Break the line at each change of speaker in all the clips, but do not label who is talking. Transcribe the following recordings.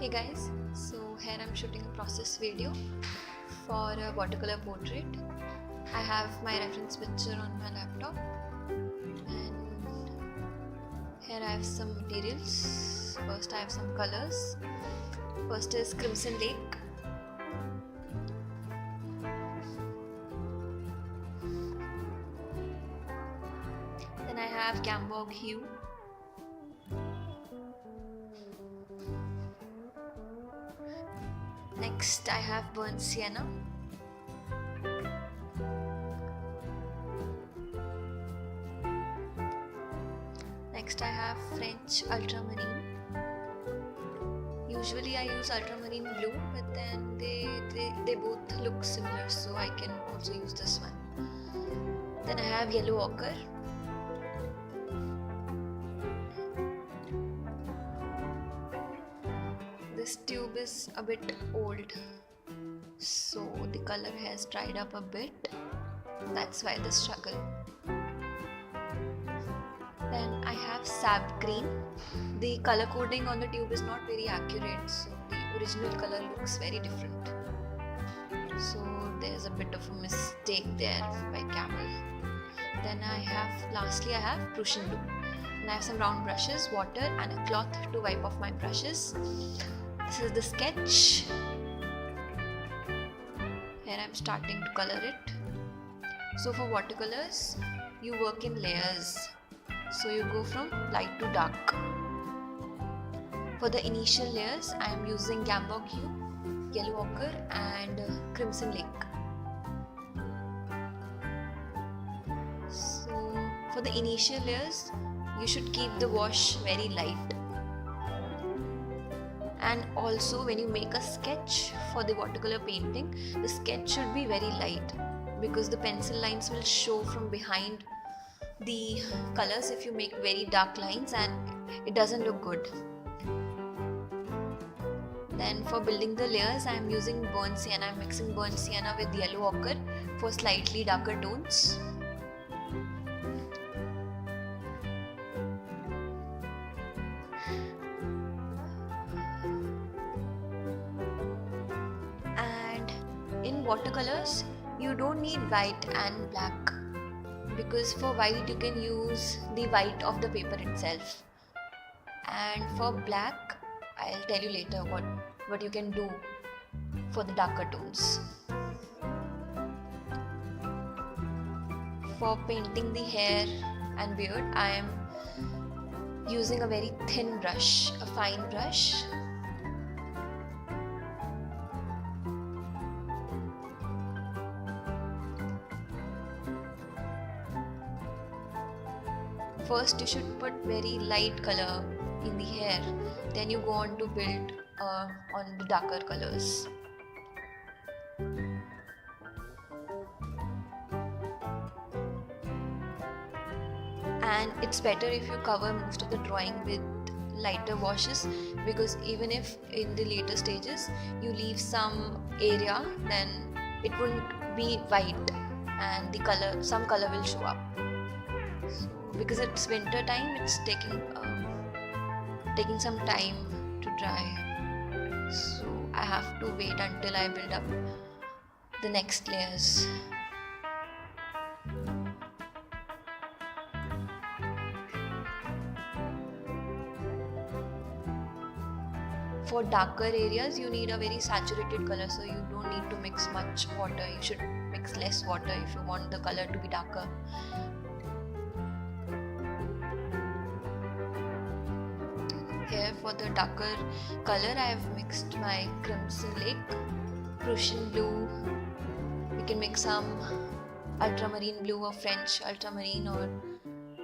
Hey guys, so here I'm shooting a process video for a watercolor portrait. I have my reference picture on my laptop and here I have some materials. First I have some colors. First is Crimson Lake. Then I have Gamboge Hue. Next I have Burnt Sienna. Next I have French Ultramarine. Usually I use Ultramarine Blue, but then they both look similar, so I can also use this one. Then I have Yellow Ochre. This tube is a bit old, so the color has dried up a bit. That's why the struggle. Then I have Sap Green. The color coding on the tube is not very accurate, so the original color looks very different. So there's a bit of a mistake there by Camel. Then lastly I have Prussian Blue. And I have some round brushes, water and a cloth to wipe off my brushes. This is the sketch. Here I'm starting to color it. So for watercolors, you work in layers. So you go from light to dark. For the initial layers, I am using Gamboge Hue, Yellow Ochre and Crimson Lake. So for the initial layers, you should keep the wash very light. And also when you make a sketch for the watercolor painting, the sketch should be very light because the pencil lines will show from behind the colors if you make very dark lines, and it doesn't look good. Then for building the layers, I am using Burnt Sienna. I am mixing Burnt Sienna with Yellow Ochre for slightly darker tones. In watercolors, you don't need white and black, because for white you can use the white of the paper itself, and for black I'll tell you later what you can do for the darker tones. For painting the hair and beard, I am using a very thin brush, a fine brush. First you should put very light color in the hair, then you go on to build on the darker colors. And it's better if you cover most of the drawing with lighter washes, because even if in the later stages you leave some area, then it wouldn't be white and some color will show up. So, because it's winter time, it's taking some time to dry, so I have to wait until I build up the next layers. For darker areas, you need a very saturated color, so you don't need to mix much water. You should mix less water if you want the color to be darker. Here for the darker color, I have mixed my Crimson Lake, Prussian Blue. You can mix some Ultramarine Blue or French Ultramarine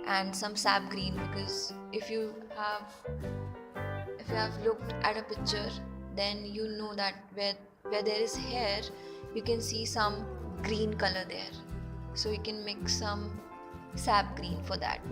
and some Sap Green, because if you have looked at a picture, then you know that where there is hair, you can see some green color there. So you can mix some Sap Green for that.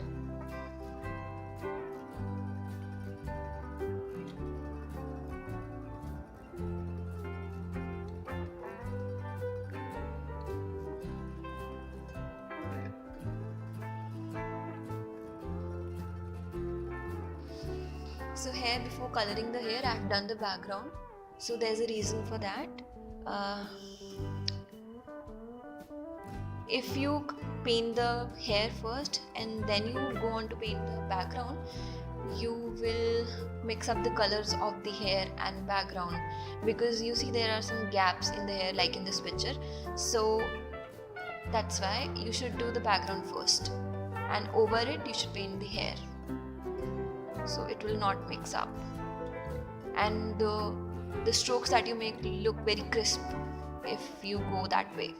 So here, before coloring the hair, I have done the background. So there's a reason for that. If you paint the hair first and then you go on to paint the background, you will mix up the colors of the hair and background, because you see there are some gaps in the hair like in this picture. So that's why you should do the background first, and over it you should paint the hair, so it will not mix up, and the strokes that you make look very crisp if you go that way.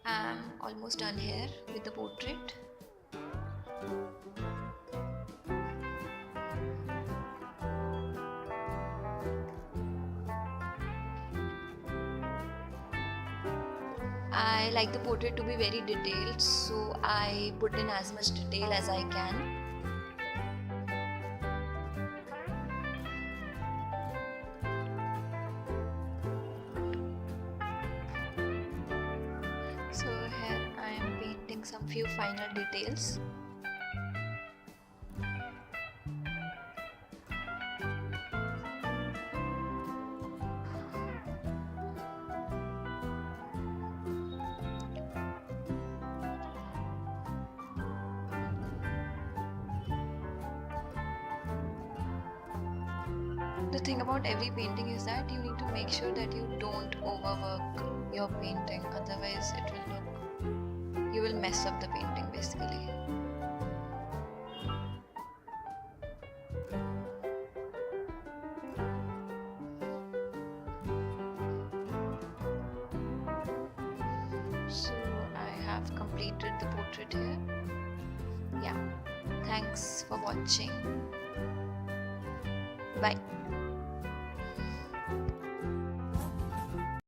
I'm almost done here with the portrait. I like the portrait to be very detailed, so I put in as much detail as I can. So here I am painting some few final details. The thing about every painting is that you need to make sure that you don't overwork your painting, otherwise you will mess up the painting basically. So I have completed the portrait here. Yeah, thanks for watching. Bye.